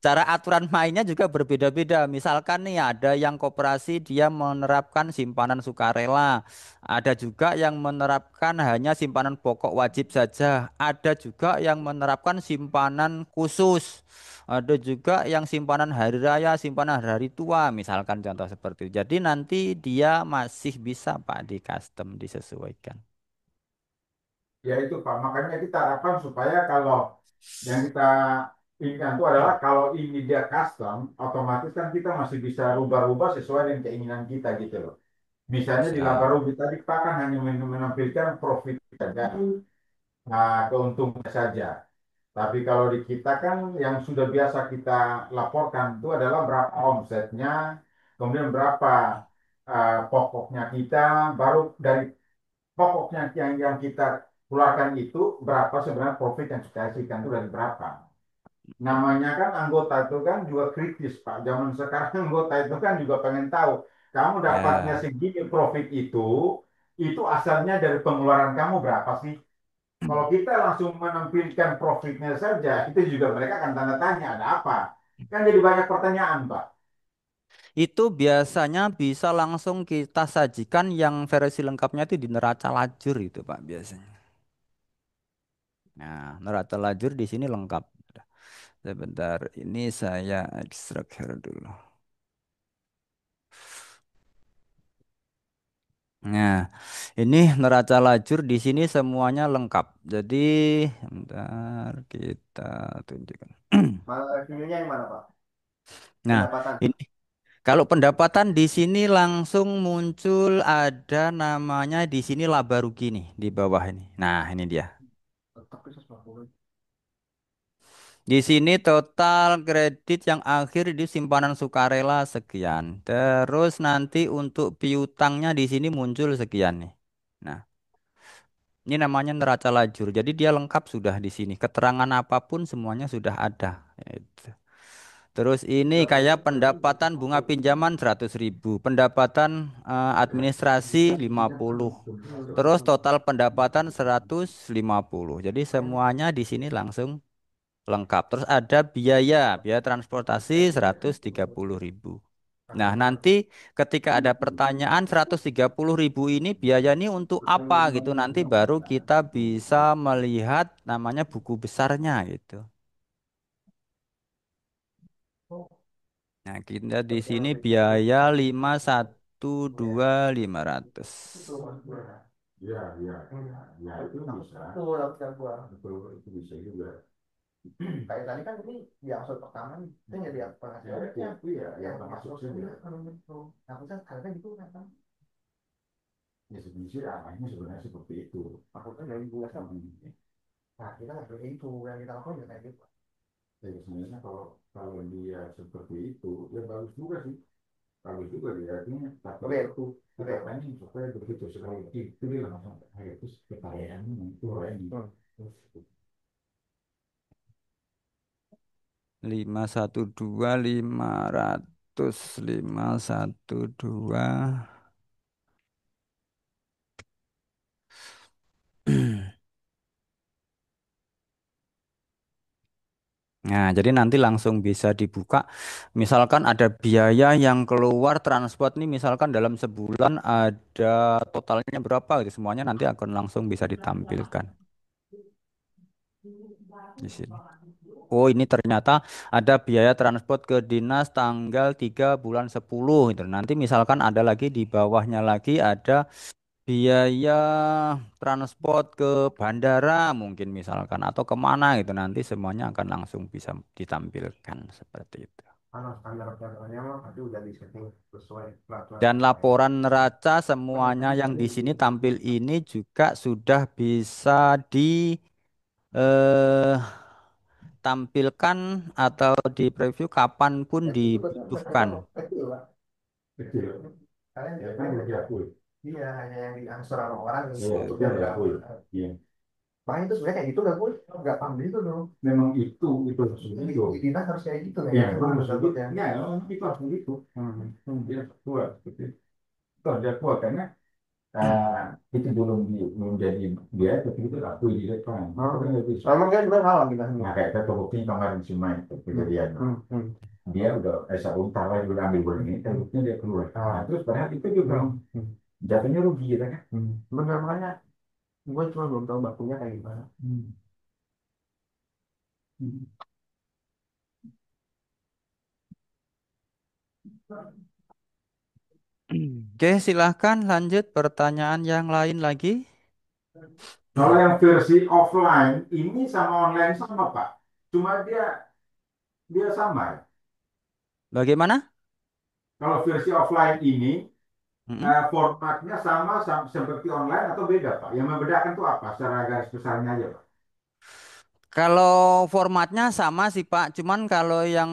Cara aturan mainnya juga berbeda-beda. Misalkan nih ada yang koperasi dia menerapkan simpanan sukarela. Ada juga yang menerapkan hanya simpanan pokok wajib saja. Ada juga yang menerapkan simpanan khusus. Ada juga yang simpanan hari raya, simpanan hari tua, misalkan contoh seperti itu. Jadi nanti dia masih bisa Pak di custom disesuaikan. Ya itu Pak, makanya kita harapkan supaya kalau yang kita inginkan itu adalah kalau ini dia custom, otomatis kan kita masih bisa rubah-rubah sesuai dengan keinginan kita gitu loh. Misalnya di laba Bisa. rugi tadi Pak kan hanya menampilkan profit saja, nah, keuntungan saja. Tapi kalau di kita kan yang sudah biasa kita laporkan itu adalah berapa omsetnya, kemudian berapa pokoknya kita, baru dari pokoknya yang kita keluarkan itu berapa sebenarnya profit yang kita hasilkan itu dari berapa. Namanya kan anggota itu kan juga kritis Pak. Zaman sekarang anggota itu kan juga pengen tahu kamu dapatnya Ya. segini profit itu asalnya dari pengeluaran kamu berapa sih? Kalau kita langsung menampilkan profitnya saja, itu juga mereka akan tanda tanya ada apa. Kan jadi banyak pertanyaan Pak. Itu biasanya bisa langsung kita sajikan yang versi lengkapnya itu di neraca lajur itu Pak biasanya. Nah, neraca lajur di sini lengkap. Sebentar, ini saya ekstrak dulu. Nah, ini neraca lajur di sini semuanya lengkap. Jadi, bentar kita tunjukkan. Malah videonya yang mana Pak? Nah, Pendapatan. ini kalau pendapatan di sini langsung muncul ada namanya di sini laba rugi nih di bawah ini. Nah, ini dia. Tetap bisa 90. Di sini total kredit yang akhir di simpanan sukarela sekian. Terus nanti untuk piutangnya di sini muncul sekian nih. Nah, ini namanya neraca lajur. Jadi dia lengkap sudah di sini. Keterangan apapun semuanya sudah ada. Itu. Terus ini kayak pendapatan bunga pinjaman 100.000, pendapatan administrasi 50. Terus total pendapatan 150. Jadi semuanya di sini langsung lengkap. Terus ada biaya, biaya transportasi 130.000. Nah, nanti ketika ada pertanyaan 130.000 ini biaya ini untuk apa gitu. Nanti baru kita bisa melihat namanya buku besarnya gitu. Nah, kita di sini biaya 512.500. Ya, ya, ya itu bisa. Betul, harus gua. Betul, itu bisa juga. Kayak tadi kan ini di episode pertama nih, itu jadi apa Ya, itu ya, yang termasuk juga. Aku kan karena gitu kan. Ya sebenarnya arahnya sebenarnya seperti itu. Aku kan dari bunga sama. Nah, kita nggak seperti itu, yang kita lakukan ya kayak gitu. Jadi sebenarnya kalau kalau dia seperti itu, ya bagus juga sih. Bagus juga dia artinya tapi Oke, itu oke. kita ini supaya begitu sekali itu dia langsung itu kekayaan itu orang ini. Hmm. 512.500. Nah, jadi nanti langsung bisa dibuka. Misalkan ada biaya yang keluar transport nih, misalkan dalam sebulan ada totalnya berapa gitu. Semuanya nanti akan langsung bisa ditampilkan di sini. Oh, ini ternyata ada biaya transport ke dinas tanggal 3 bulan 10 gitu. Nanti misalkan ada lagi di bawahnya lagi ada biaya transport ke bandara mungkin misalkan atau kemana gitu. Nanti semuanya akan langsung bisa ditampilkan seperti itu. Karena standar peraturannya mah tadi udah di setting sesuai peraturan Dan sesuai. laporan neraca semuanya yang di sini tampil ini juga sudah bisa eh, tampilkan atau di preview kapanpun Itu betul dibutuhkan. kecil Pak. Kecil. Kalian Ya nggak kan tahu udah diakui. iya hanya yang diangsur sama orang Iya, untuk itu yang udah diakui. Iya. makanya itu sebenarnya kayak gitu nggak boleh nggak paham itu dong. Memang itu maksudnya itu. Di dinas harus kayak gitu Ya, kan memang harus begitu. ya. Ya, memang itu harus begitu. Dia kuat seperti itu. Toh dia kuat karena itu belum jadi dia, tapi itu akui di depan. Oh, Itu kan nggak bisa. emang kan benar halal kita. Nah, kayak kata buktinya kemarin si Mike itu kejadian. Dia udah untar lagi udah ambil bola ini, tapi buktinya dia keluar. Nah, terus padahal itu juga jatuhnya rugi gitu kan. Benar makanya gue cuma belum tahu bakunya kayak gimana. Oke, silahkan lanjut pertanyaan yang lain lagi. Kalau yang versi offline ini sama online sama Pak. Cuma dia dia sama ya. Bagaimana? Kalau versi offline ini Mm-mm. formatnya sama seperti online atau beda Pak? Yang membedakan itu apa? Secara garis besarnya aja Pak. Kalau formatnya sama sih Pak, cuman kalau yang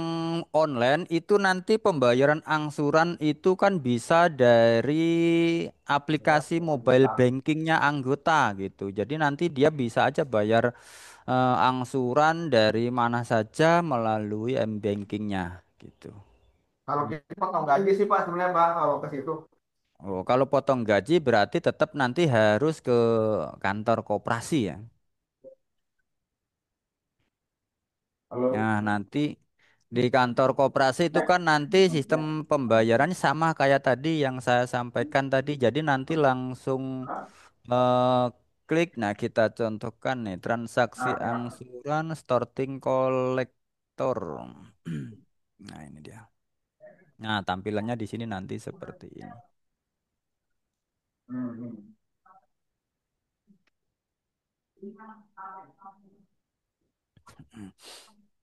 online itu nanti pembayaran angsuran itu kan bisa dari aplikasi mobile bankingnya anggota gitu. Jadi nanti dia bisa aja bayar angsuran dari mana saja melalui m-bankingnya gitu. Kalau kita potong gaji sih Pak sebenarnya Pak kalau ke situ. Oh, kalau potong gaji berarti tetap nanti harus ke kantor koperasi ya. Kalau Nah, nanti di kantor koperasi itu kan nanti sistem pembayarannya sama kayak tadi yang saya sampaikan tadi. Jadi nanti langsung eh, klik. Nah, kita contohkan nih transaksi angsuran starting kolektor. Nah, ini dia. Nah, tampilannya di sini nanti seperti ini.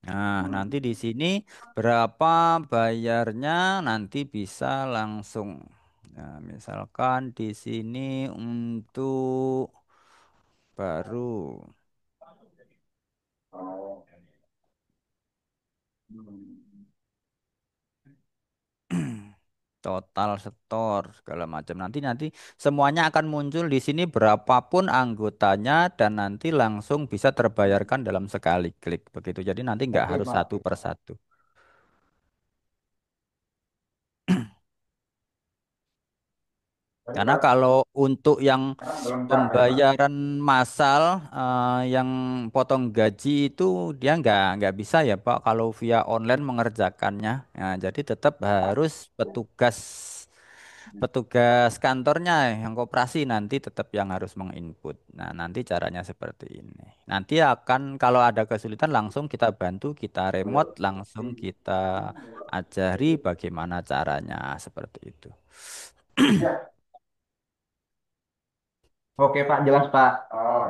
Nah, nanti di sini berapa bayarnya nanti bisa langsung. Nah, misalkan di sini untuk baru total store segala macam. Nanti nanti semuanya akan muncul di sini berapapun anggotanya dan nanti langsung bisa terbayarkan dalam sekali klik begitu. Jadi nanti nggak Oke harus Pak. satu per satu. tadi Karena Pak, kalau untuk yang sekarang melengkapkan Pak. pembayaran massal yang potong gaji itu dia nggak bisa ya Pak kalau via online mengerjakannya. Nah, jadi tetap harus petugas petugas kantornya yang koperasi nanti tetap yang harus menginput. Nah, nanti caranya seperti ini. Nanti akan kalau ada kesulitan langsung kita bantu, kita remote, langsung kita ajari bagaimana caranya seperti itu. Ya. Oke Pak, jelas Pak. Oh,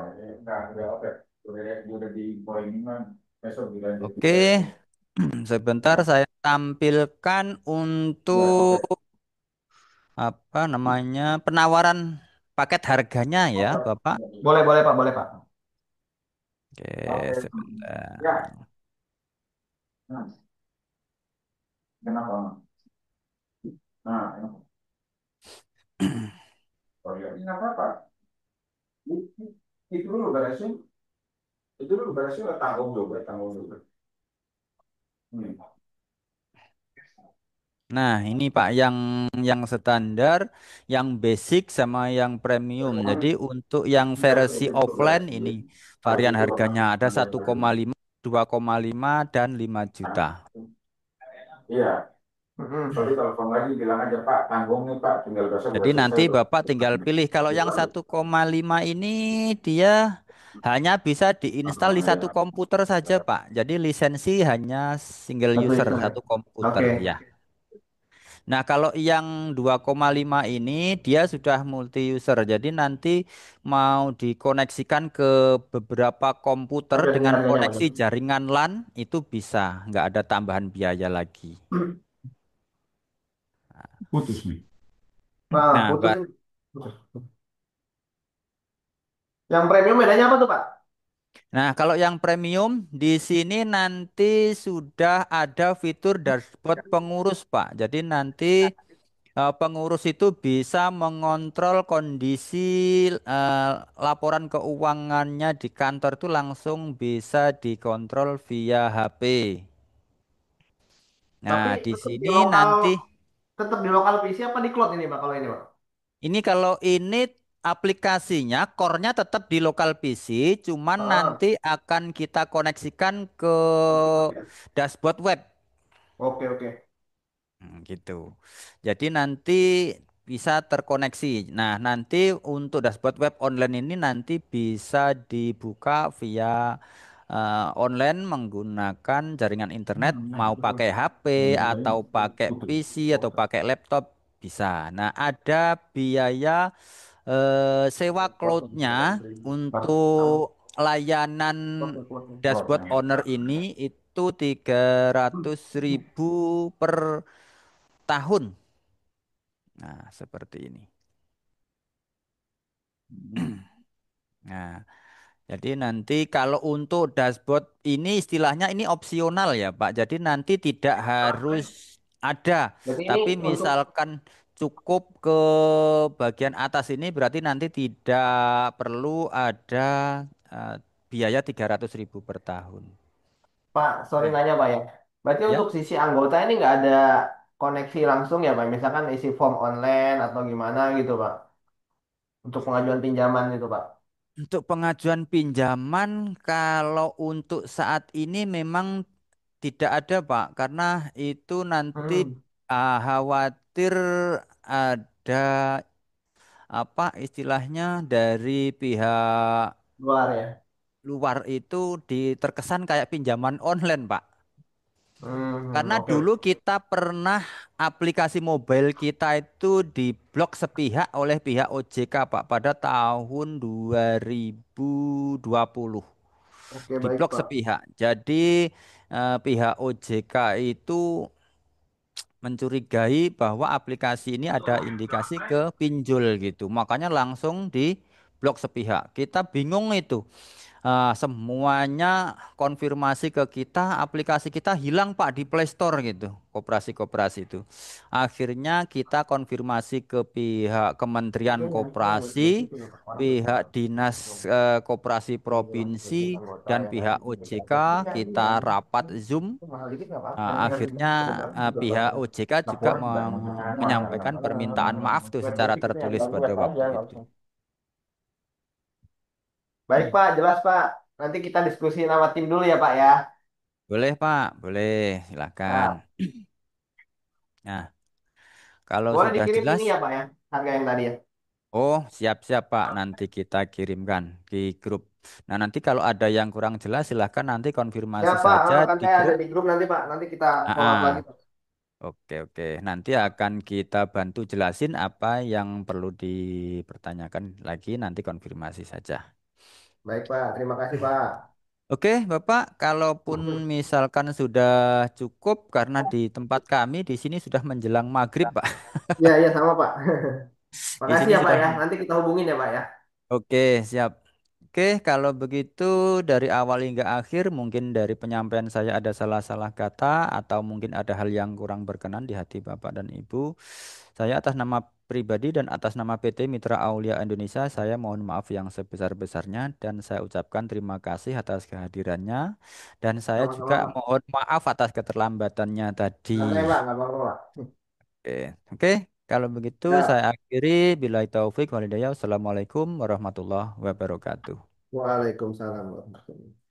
ya, udah oke. Udah di poin ini kan besok dilanjut Oke, juga. sebentar saya tampilkan Ya, untuk oke. apa namanya penawaran paket harganya ya, Oke. Bapak. Boleh Pak, boleh Pak. Oke, Oke. sebentar. Ya. Nah, kenapa? Nah, ini. Oh ya, ini nggak apa-apa. Itu, itu dulu beresin. Itu dulu beresin, tanggung juga. Hmm. Nah, ini Pak yang standar, yang basic sama yang premium. Jadi untuk yang versi offline ini varian harganya ada 1,5, 2,5 dan 5 juta. Iya, tapi telepon lagi bilang aja Pak, tanggung nih Pak, tinggal besok Jadi udah nanti selesai tuh. Bapak tinggal pilih kalau yang 1,5 ini dia hanya bisa diinstal di satu Ya. komputer saja, Pak. Jadi lisensi hanya single Satu user, itu ya. satu komputer Oke. ya. Nah, kalau yang 2,5 ini dia sudah multi user. Jadi nanti mau dikoneksikan ke beberapa komputer Oke, ini dengan harganya koneksi oke. jaringan LAN itu bisa, nggak ada tambahan biaya lagi. Putus nih. Nah, Nah, putus ini. Putus. Yang premium bedanya apa tuh Pak? Nah, kalau yang premium di sini nanti sudah ada fitur dashboard pengurus, Pak. Jadi nanti pengurus itu bisa mengontrol kondisi eh, laporan keuangannya di kantor itu langsung bisa dikontrol via HP. Tapi Nah, di sini nanti tetap di lokal PC apa di cloud ini Pak kalau ini Pak? Ini kalau ini aplikasinya, core-nya tetap di lokal PC, cuman Ah, nanti akan kita koneksikan ke dashboard web. oke oke. Gitu. Jadi nanti bisa terkoneksi. Nah, nanti untuk dashboard web online ini nanti bisa dibuka via online menggunakan jaringan internet, mau pakai HP atau pakai PC atau pakai laptop bisa. Nah, ada biaya sewa cloud-nya untuk layanan dashboard owner ini itu 300.000 per tahun. Nah, seperti ini. Nah, jadi nanti kalau untuk dashboard ini istilahnya ini opsional ya, Pak. Jadi nanti tidak harus ada, Berarti ini tapi untuk misalkan cukup ke bagian atas ini berarti nanti tidak perlu ada eh, biaya 300.000 per tahun. Pak, sorry nanya Pak ya. Berarti Ya, untuk sisi anggota ini nggak ada koneksi langsung ya Pak? Misalkan isi form online atau gimana gitu Pak? Untuk pengajuan pinjaman itu Pak. untuk pengajuan pinjaman kalau untuk saat ini memang tidak ada, Pak, karena itu nanti Hmm, khawatir ada apa istilahnya dari pihak luar ya. luar itu diterkesan kayak pinjaman online, Pak. Karena Oke dulu oke. kita pernah aplikasi mobile kita itu diblok sepihak oleh pihak OJK, Pak, pada tahun 2020. Oke baik Diblok Pak. sepihak. Jadi pihak OJK itu mencurigai bahwa aplikasi ini ada indikasi ke pinjol gitu. Makanya langsung di blok sepihak. Kita bingung itu. Semuanya konfirmasi ke kita, aplikasi kita hilang Pak di Play Store gitu. Koperasi-koperasi itu. Akhirnya kita konfirmasi ke pihak Itu Kementerian yang saya Koperasi, itu Pak. Orang pihak berjualan. Dinas Koperasi Yang bilang jadi Provinsi anggota dan ya kan. pihak Bikin OJK. aplikasi iya. Kita rapat Zoom. Itu mahal dikit nggak apa-apa. Akhirnya Juga pihak pakai OJK juga laporan juga sama. menyampaikan permintaan maaf tuh secara Berarti kita yang tertulis baru pada web aja waktu nggak itu. usah. Baik Pak, jelas Pak. Nanti kita diskusi sama tim dulu ya Pak ya. Boleh Pak, boleh, silakan. Nah, Nah, kalau boleh sudah dikirim jelas, ini ya Pak ya. Harga yang tadi ya. oh siap-siap Pak, nanti kita kirimkan di grup. Nah, nanti kalau ada yang kurang jelas, silahkan nanti Ya konfirmasi Pak, saja kan di saya ada grup. di grup nanti Pak. Nanti kita Ah, follow up ah. lagi Pak. Oke, oke. Nanti akan kita bantu jelasin apa yang perlu dipertanyakan lagi, nanti konfirmasi saja. Baik Pak, terima kasih Pak. Oke, Bapak, kalaupun misalkan sudah cukup karena di tempat kami di sini sudah menjelang maghrib, Pak. Iya, iya sama Pak. Di Makasih sini ya Pak sudah. ya. Nanti kita hubungin ya Pak ya. Oke, siap. Oke, kalau begitu dari awal hingga akhir mungkin dari penyampaian saya ada salah-salah kata atau mungkin ada hal yang kurang berkenan di hati Bapak dan Ibu. Saya atas nama pribadi dan atas nama PT Mitra Aulia Indonesia, saya mohon maaf yang sebesar-besarnya dan saya ucapkan terima kasih atas kehadirannya dan saya Sama-sama juga Pak. mohon maaf atas keterlambatannya tadi. Santai Pak, nggak apa-apa Pak. Oke, oke. Kalau begitu saya Ya. akhiri. Billahi taufik walhidayah. Wassalamualaikum warahmatullahi wabarakatuh. Waalaikumsalam warahmatullahi wabarakatuh.